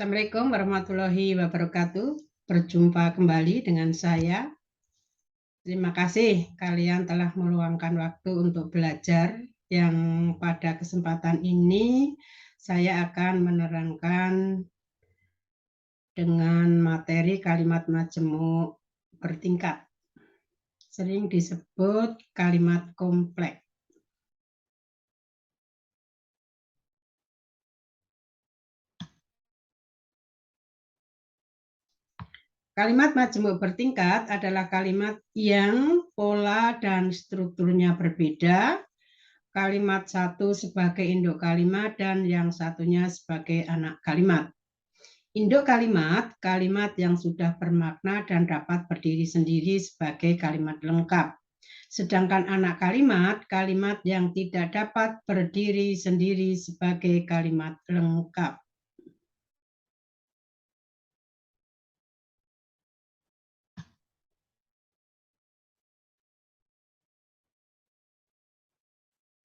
Assalamualaikum warahmatullahi wabarakatuh. Berjumpa kembali dengan saya. Terima kasih kalian telah meluangkan waktu untuk belajar. Yang pada kesempatan ini saya akan menerangkan dengan materi kalimat majemuk bertingkat. Sering disebut kalimat kompleks. Kalimat majemuk bertingkat adalah kalimat yang pola dan strukturnya berbeda. Kalimat satu sebagai induk kalimat dan yang satunya sebagai anak kalimat. Induk kalimat, kalimat yang sudah bermakna dan dapat berdiri sendiri sebagai kalimat lengkap. Sedangkan anak kalimat, kalimat yang tidak dapat berdiri sendiri sebagai kalimat lengkap.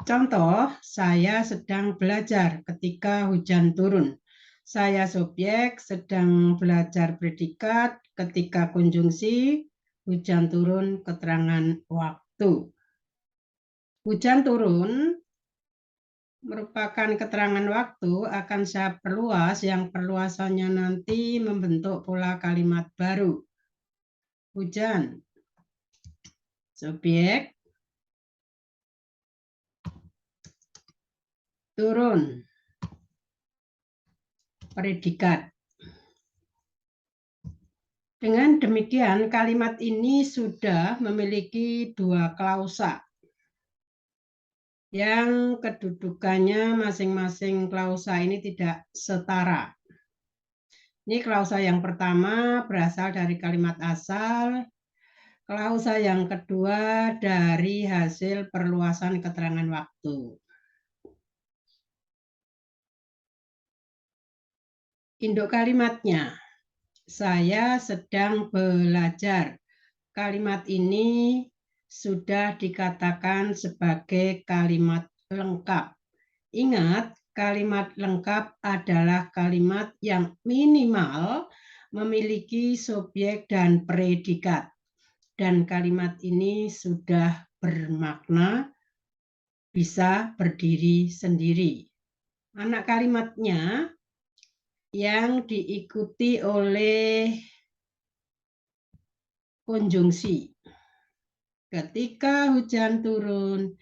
Contoh, saya sedang belajar ketika hujan turun. Saya subjek sedang belajar predikat ketika konjungsi hujan turun keterangan waktu. Hujan turun merupakan keterangan waktu akan saya perluas yang perluasannya nanti membentuk pola kalimat baru. Hujan, subjek, turun, predikat. Dengan demikian, kalimat ini sudah memiliki dua klausa yang kedudukannya masing-masing klausa ini tidak setara. Ini klausa yang pertama berasal dari kalimat asal, klausa yang kedua dari hasil perluasan keterangan waktu. Induk kalimatnya, saya sedang belajar. Kalimat ini sudah dikatakan sebagai kalimat lengkap. Ingat, kalimat lengkap adalah kalimat yang minimal memiliki subjek dan predikat. Dan kalimat ini sudah bermakna bisa berdiri sendiri. Anak kalimatnya yang diikuti oleh konjungsi. Ketika hujan turun,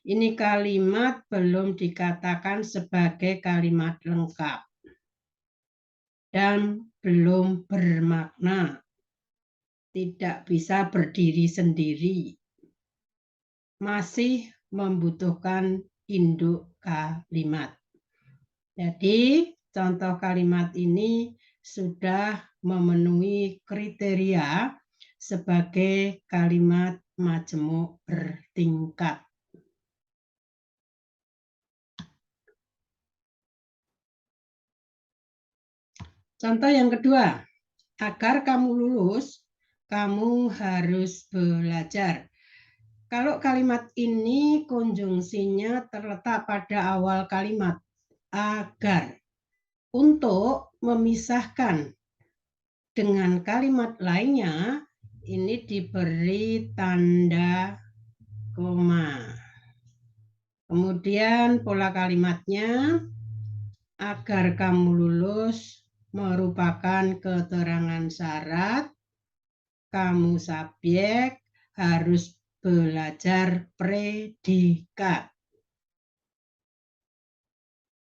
ini kalimat belum dikatakan sebagai kalimat lengkap dan belum bermakna, tidak bisa berdiri sendiri, masih membutuhkan induk kalimat. Jadi, contoh kalimat ini sudah memenuhi kriteria sebagai kalimat majemuk bertingkat. Contoh yang kedua, agar kamu lulus, kamu harus belajar. Kalau kalimat ini konjungsinya terletak pada awal kalimat, agar. Untuk memisahkan dengan kalimat lainnya, ini diberi tanda koma. Kemudian pola kalimatnya, agar kamu lulus merupakan keterangan syarat, kamu subjek harus belajar predikat.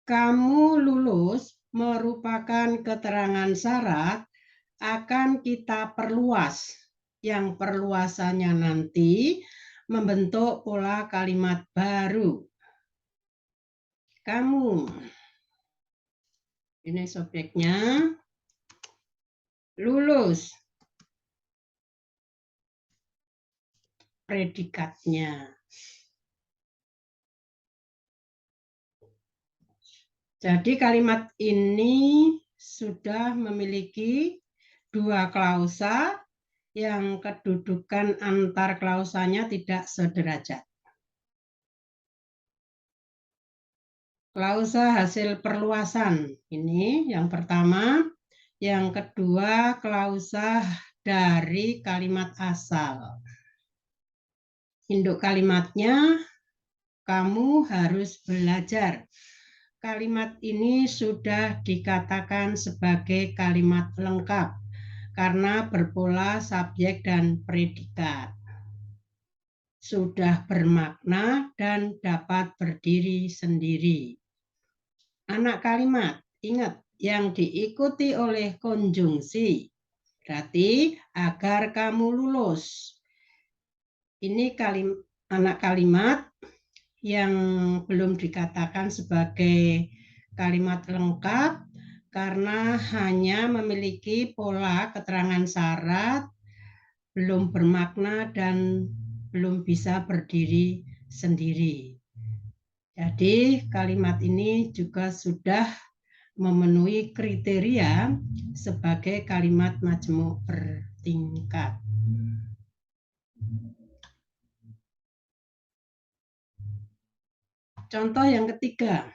Kamu lulus merupakan keterangan syarat akan kita perluas, yang perluasannya nanti membentuk pola kalimat baru. Kamu, ini subjeknya, lulus, predikatnya. Jadi kalimat ini sudah memiliki dua klausa yang kedudukan antar klausanya tidak sederajat. Klausa hasil perluasan. Ini yang pertama. Yang kedua, klausa dari kalimat asal. Induk kalimatnya, kamu harus belajar. Kalimat ini sudah dikatakan sebagai kalimat lengkap karena berpola subjek dan predikat. Sudah bermakna dan dapat berdiri sendiri. Anak kalimat, ingat, yang diikuti oleh konjungsi. Berarti agar kamu lulus. Ini anak kalimat yang belum dikatakan sebagai kalimat lengkap karena hanya memiliki pola keterangan syarat, belum bermakna dan belum bisa berdiri sendiri. Jadi kalimat ini juga sudah memenuhi kriteria sebagai kalimat majemuk bertingkat. Contoh yang ketiga.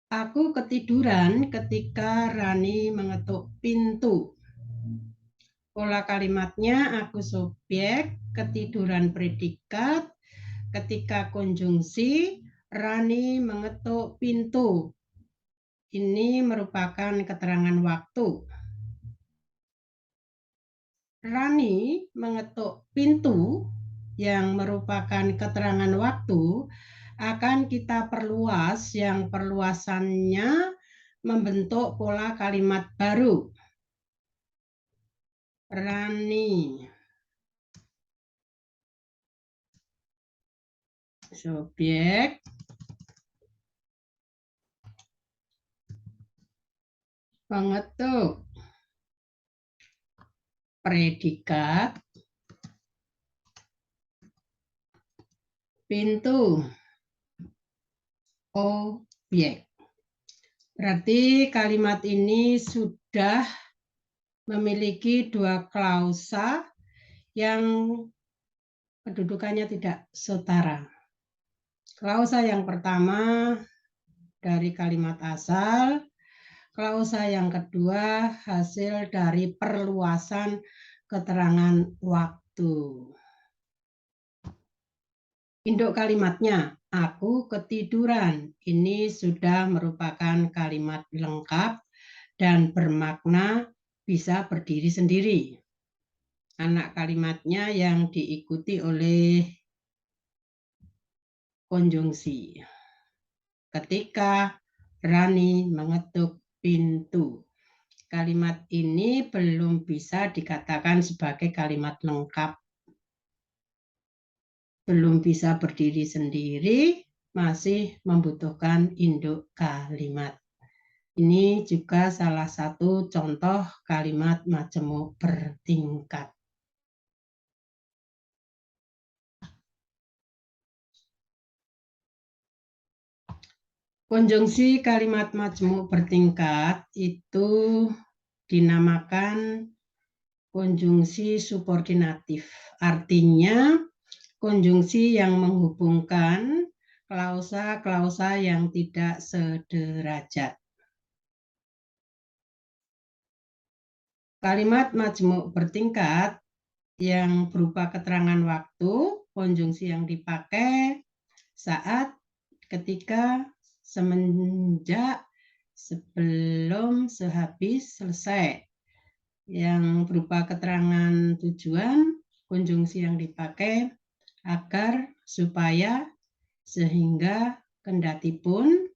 Aku ketiduran ketika Rani mengetuk pintu. Pola kalimatnya aku subjek, ketiduran predikat, ketika konjungsi, Rani mengetuk pintu. Ini merupakan keterangan waktu. Rani mengetuk pintu yang merupakan keterangan waktu akan kita perluas yang perluasannya membentuk pola kalimat baru. Rani. Subjek. Mengetuk. Predikat. Pintu. Objek. Berarti kalimat ini sudah memiliki dua klausa yang kedudukannya tidak setara. Klausa yang pertama dari kalimat asal, klausa yang kedua hasil dari perluasan keterangan waktu. Induk kalimatnya, aku ketiduran. Ini sudah merupakan kalimat lengkap dan bermakna bisa berdiri sendiri. Anak kalimatnya yang diikuti oleh konjungsi. Ketika Rani mengetuk pintu. Kalimat ini belum bisa dikatakan sebagai kalimat lengkap. Belum bisa berdiri sendiri, masih membutuhkan induk kalimat. Ini juga salah satu contoh kalimat majemuk bertingkat. Konjungsi kalimat majemuk bertingkat itu dinamakan konjungsi subordinatif. Artinya konjungsi yang menghubungkan klausa-klausa yang tidak sederajat. Kalimat majemuk bertingkat yang berupa keterangan waktu, konjungsi yang dipakai saat, ketika, semenjak, sebelum, sehabis, selesai. Yang berupa keterangan tujuan, konjungsi yang dipakai agar, supaya, sehingga, kendatipun.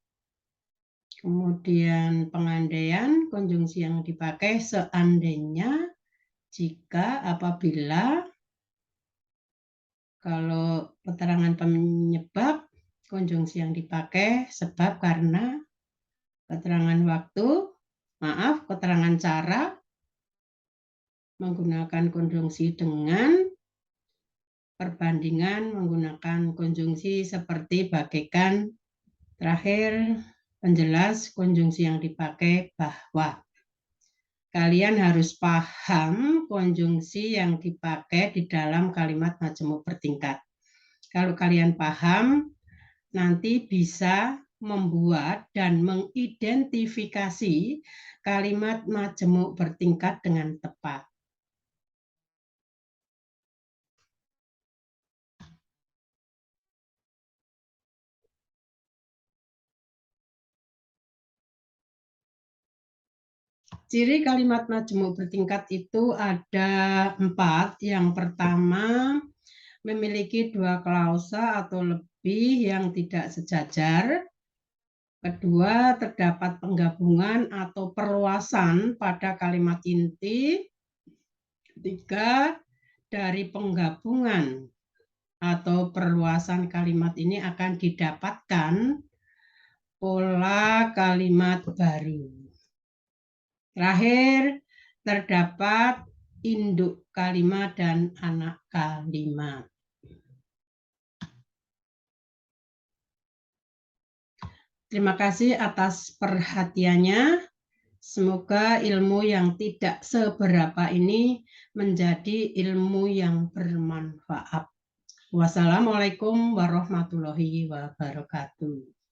Kemudian pengandaian, konjungsi yang dipakai seandainya, jika, apabila. Kalau keterangan penyebab, konjungsi yang dipakai sebab, karena. Keterangan waktu, keterangan cara, menggunakan konjungsi dengan. Perbandingan menggunakan konjungsi seperti bagaikan. Terakhir, penjelas konjungsi yang dipakai bahwa. Kalian harus paham konjungsi yang dipakai di dalam kalimat majemuk bertingkat. Kalau kalian paham, nanti bisa membuat dan mengidentifikasi kalimat majemuk bertingkat dengan tepat. Ciri kalimat majemuk bertingkat itu ada 4. Yang pertama, memiliki 2 klausa atau lebih yang tidak sejajar. Kedua, terdapat penggabungan atau perluasan pada kalimat inti. Ketiga, dari penggabungan atau perluasan kalimat ini akan didapatkan pola kalimat baru. Terakhir, terdapat induk kalimat dan anak kalimat. Terima kasih atas perhatiannya. Semoga ilmu yang tidak seberapa ini menjadi ilmu yang bermanfaat. Wassalamualaikum warahmatullahi wabarakatuh.